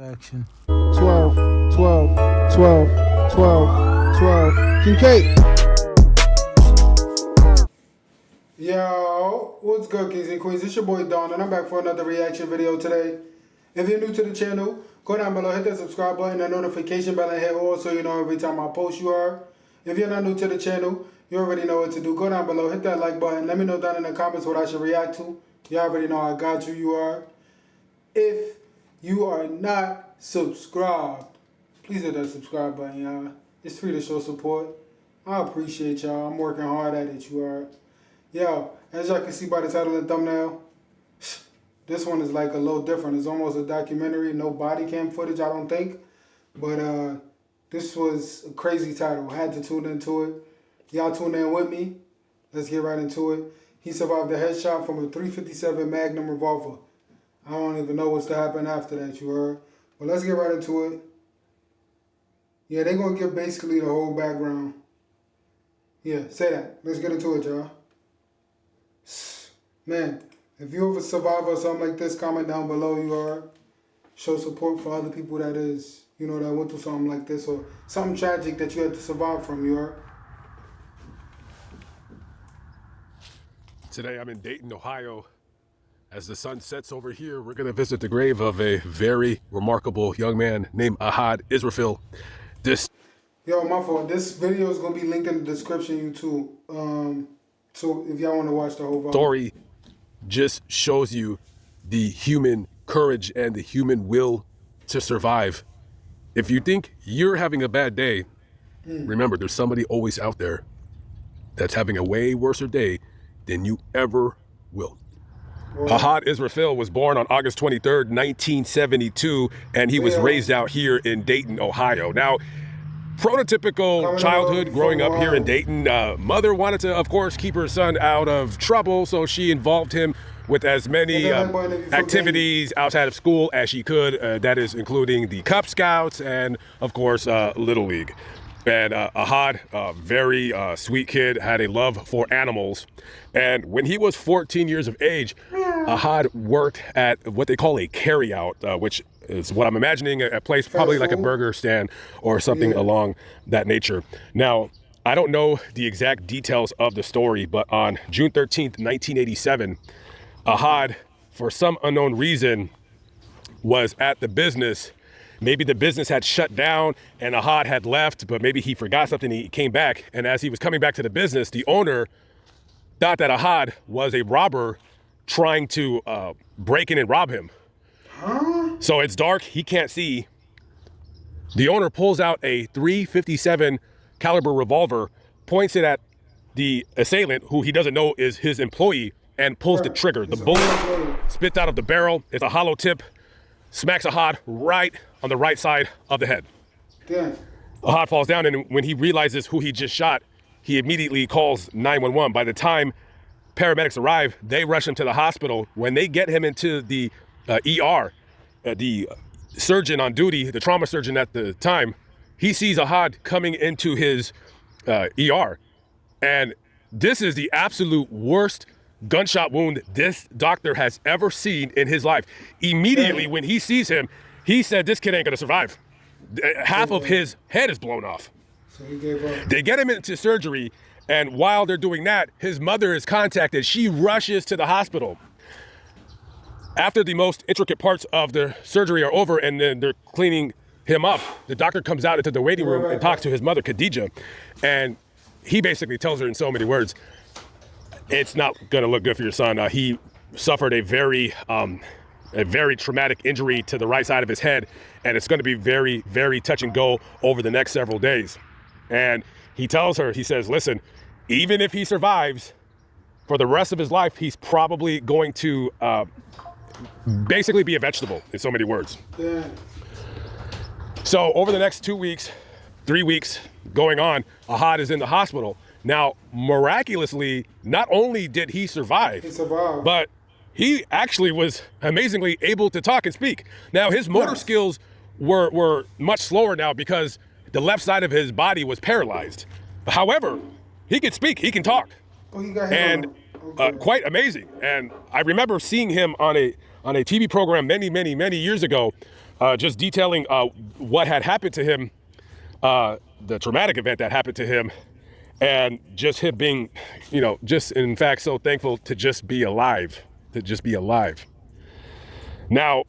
Action. 12, 12, 12, 12, 12. King K. Yo, what's good, kings and queens? It's your boy Don, and I'm back for another reaction video today. If you're new to the channel, go down below, hit that subscribe button, and notification bell, and hit all so you know every time I post you are. If you're not new to the channel, you already know what to do. Go down below, hit that like button. Let me know down in the comments what I should react to. You already know I got you. You are. If you are not subscribed, please hit that subscribe button, y'all. It's free to show support. I appreciate y'all. I'm working hard at it, you are. Yo, as y'all can see by the title and thumbnail, this one is like a little different. It's almost a documentary, no body cam footage, I don't think. But this was a crazy title. I had to tune into it. Y'all tune in with me. Let's get right into it. He survived a headshot from a .357 Magnum revolver. I don't even know what's to happen after that, you heard. But let's get right into it. Yeah, they're going to give basically the whole background. Yeah, say that. Let's get into it, y'all. Man, if you ever survive or something like this, comment down below, you heard. Show support for other people that is, you know, that went through something like this or something tragic that you had to survive from, you heard. Today I'm in Dayton, Ohio. As the sun sets over here, we're going to visit the grave of a very remarkable young man named Ahad Israfil. Yo, my fault. This video is going to be linked in the description, YouTube. So if y'all want to watch the whole video. Story just shows you the human courage and the human will to survive. If you think you're having a bad day, remember there's somebody always out there that's having a way worse day than you ever will. Ahad Israfil was born on August 23rd, 1972, and he was raised out here in Dayton, Ohio. Now, prototypical childhood growing up here in Dayton. Mother wanted to, of course, keep her son out of trouble, so she involved him with as many activities outside of school as she could. That is including the Cub Scouts and, of course, Little League. And Ahad, a very sweet kid, had a love for animals. And when he was 14 years of age, Ahad worked at what they call a carryout, which is what I'm imagining a place probably like a burger stand or something along that nature. Now, I don't know the exact details of the story, but on June 13th, 1987, Ahad, for some unknown reason, was at the business. Maybe the business had shut down and Ahad had left, but maybe he forgot something. He came back, and as he was coming back to the business, the owner thought that Ahad was a robber trying to break in and rob him. So it's dark, he can't see. The owner pulls out a .357 caliber revolver, points it at the assailant, who he doesn't know is his employee, and pulls the trigger. The bullet spits out of the barrel. It's a hollow tip, smacks Ahad right on the right side of the head. Ahad falls down, and when he realizes who he just shot, he immediately calls 911. By the time paramedics arrive, they rush him to the hospital. When they get him into the ER, the surgeon on duty, the trauma surgeon at the time, he sees Ahad coming into his ER. And this is the absolute worst gunshot wound this doctor has ever seen in his life. Immediately when he sees him, he said, this kid ain't gonna survive. Half of his head is blown off. So he gave up. They get him into surgery, and while they're doing that, his mother is contacted. She rushes to the hospital. After the most intricate parts of the surgery are over and then they're cleaning him up, the doctor comes out into the waiting room and talks to his mother, Khadija, and he basically tells her in so many words, it's not gonna look good for your son. He suffered a very traumatic injury to the right side of his head, and it's gonna be very, very touch and go over the next several days. And he tells her, he says, listen, even if he survives, for the rest of his life, he's probably going to basically be a vegetable, in so many words. So over the next 2 weeks, 3 weeks going on, Ahad is in the hospital. Now, miraculously, not only did he survive, but he actually was amazingly able to talk and speak. Now, his motor skills were much slower now because the left side of his body was paralyzed. However, he can speak, he can talk, and quite amazing. And I remember seeing him on a TV program many years ago just detailing what had happened to him, the traumatic event that happened to him, and just him being, just in fact so thankful to just be alive, Now,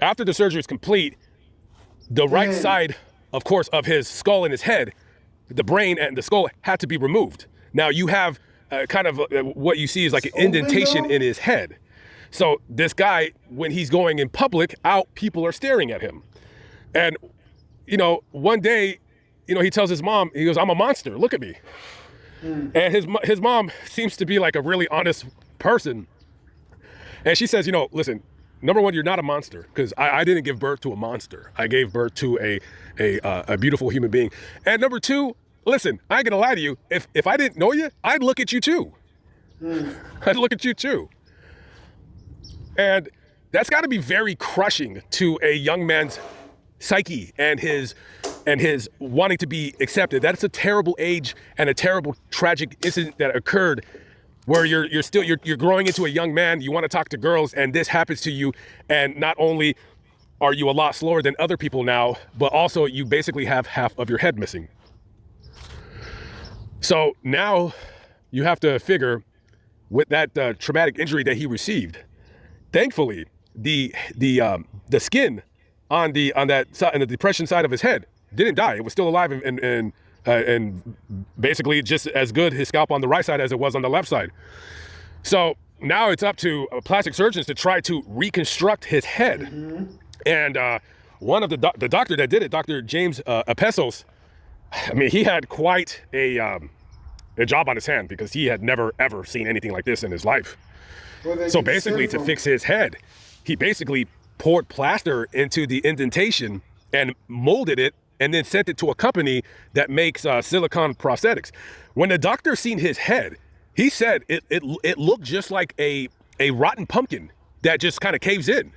after the surgery is complete, the right side, of course, of his skull and his head, the brain and the skull had to be removed. Now you have what you see is like an indentation in his head. So this guy, when he's going in public out, people are staring at him. And, one day, he tells his mom, he goes, "I'm a monster, look at me." And his mom seems to be like a really honest person. And she says, listen, number one, you're not a monster, because I didn't give birth to a monster. I gave birth to a beautiful human being. And number two, listen, I ain't gonna lie to you. If I didn't know you, I'd look at you too. I'd look at you too. And that's got to be very crushing to a young man's psyche and his wanting to be accepted. That's a terrible age and a terrible tragic incident that occurred, where you're growing into a young man. You want to talk to girls, and this happens to you. And not only are you a lot slower than other people now, but also you basically have half of your head missing. So now you have to figure, with that traumatic injury that he received, thankfully the skin on that side, and the depression side of his head didn't die. It was still alive and basically just as good, his scalp on the right side, as it was on the left side. So now it's up to plastic surgeons to try to reconstruct his head. And one of the doctor that did it, Dr. James Apesos, I mean, he had quite a job on his hand, because he had never ever seen anything like this in his life. So basically, to fix his head, he basically poured plaster into the indentation and molded it, and then sent it to a company that makes silicone prosthetics. When the doctor seen his head, he said it looked just like a rotten pumpkin that just kind of caves in.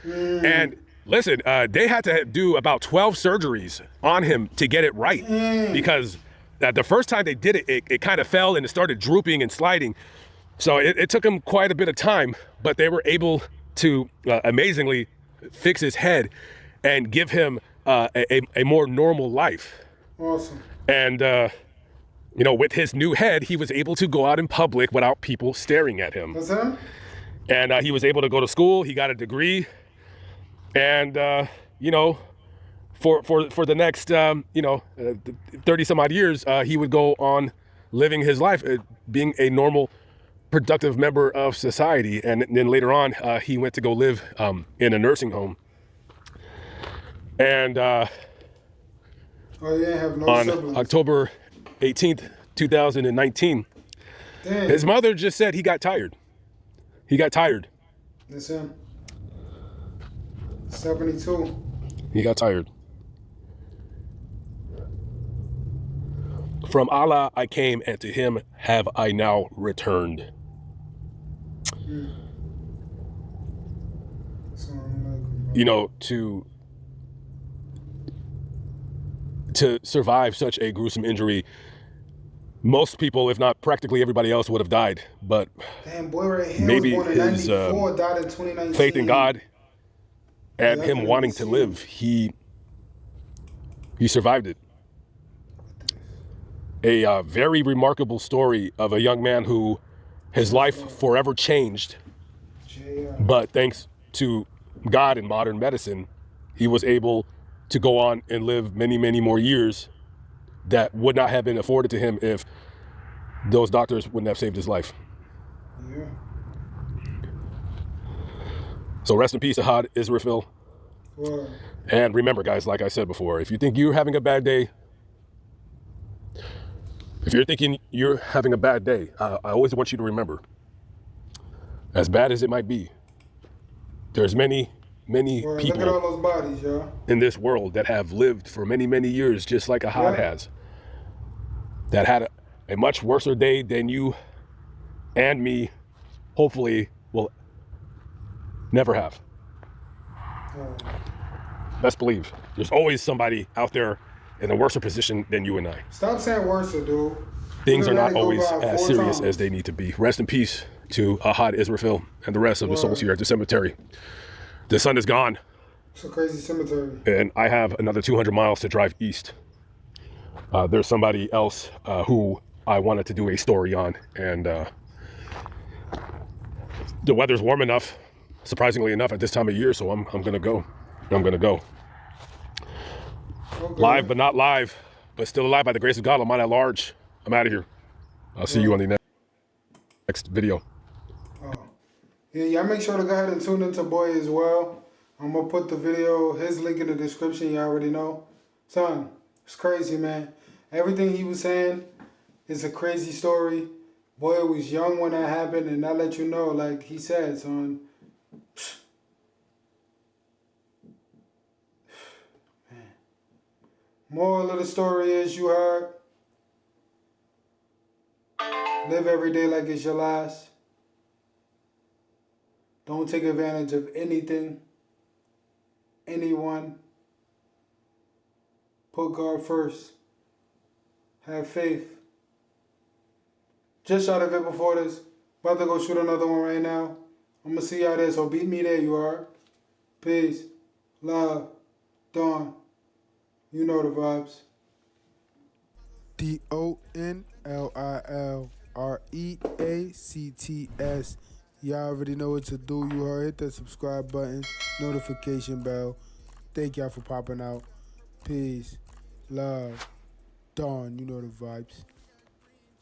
And listen, they had to do about 12 surgeries on him to get it right, because the first time they did it, it kind of fell and it started drooping and sliding. So it took him quite a bit of time, but they were able to amazingly fix his head and give him a more normal life. Awesome. And, with his new head, he was able to go out in public without people staring at him. What's that? And he was able to go to school. He got a degree. And, for the next, 30 some odd years, he would go on living his life, being a normal, productive member of society. And then later on, he went to go live in a nursing home. And you didn't have no on siblings. October 18th, 2019, his mother just said he got tired. He got tired. That's him. 72. He got tired. From Allah I came, and to him have I now returned. To survive such a gruesome injury, most people, if not practically everybody else, would have died. But damn, boy right here maybe was born in his 94, died in 2019. faith in God and him wanting to live, he survived it. A very remarkable story of a young man who his life forever changed. But thanks to God and modern medicine, he was able to go on and live many, many more years that would not have been afforded to him if those doctors wouldn't have saved his life. Yeah. So rest in peace, Ahad Israfil. Wow. And remember, guys, like I said before, if you think you're having a bad day, I always want you to remember, as bad as it might be, there's many Look at people all those bodies, y'all. in this world that have lived for many, many years, just like Ahad has, that had a much worse day than you and me, hopefully, will never have. Best believe, there's always somebody out there in a worse position than you and I. Stop saying worse, dude. Things are not always as serious as they need to be. Rest in peace to Ahad Israfil and the rest of the souls here at the cemetery. The sun is gone. It's a crazy cemetery. And I have another 200 miles to drive east. There's somebody else who I wanted to do a story on, and the weather's warm enough, surprisingly enough, at this time of year, so I'm gonna go. I'm gonna go. Okay. Live but not live, but still alive by the grace of God. I'm not at large. I'm out of here. I'll see you on the next video. Oh. Yeah, y'all make sure to go ahead and tune into Boy as well. I'm going to put the video, his link in the description. You already know. Son, it's crazy, man. Everything he was saying is a crazy story. Boy was young when that happened, and I let you know, like he said, son. Man. Moral of the story is you heard. Live every day like it's your last. Don't take advantage of anything, anyone. Put God first. Have faith. Just shot a vid before this. About to go shoot another one right now. I'm going to see y'all there, so beat me there, you are. Peace. Love. Dawn. You know the vibes. DONLILREACTS. Y'all already know what to do. You heard. Hit that subscribe button. Notification bell. Thank y'all for popping out. Peace. Love. Dawn. You know the vibes.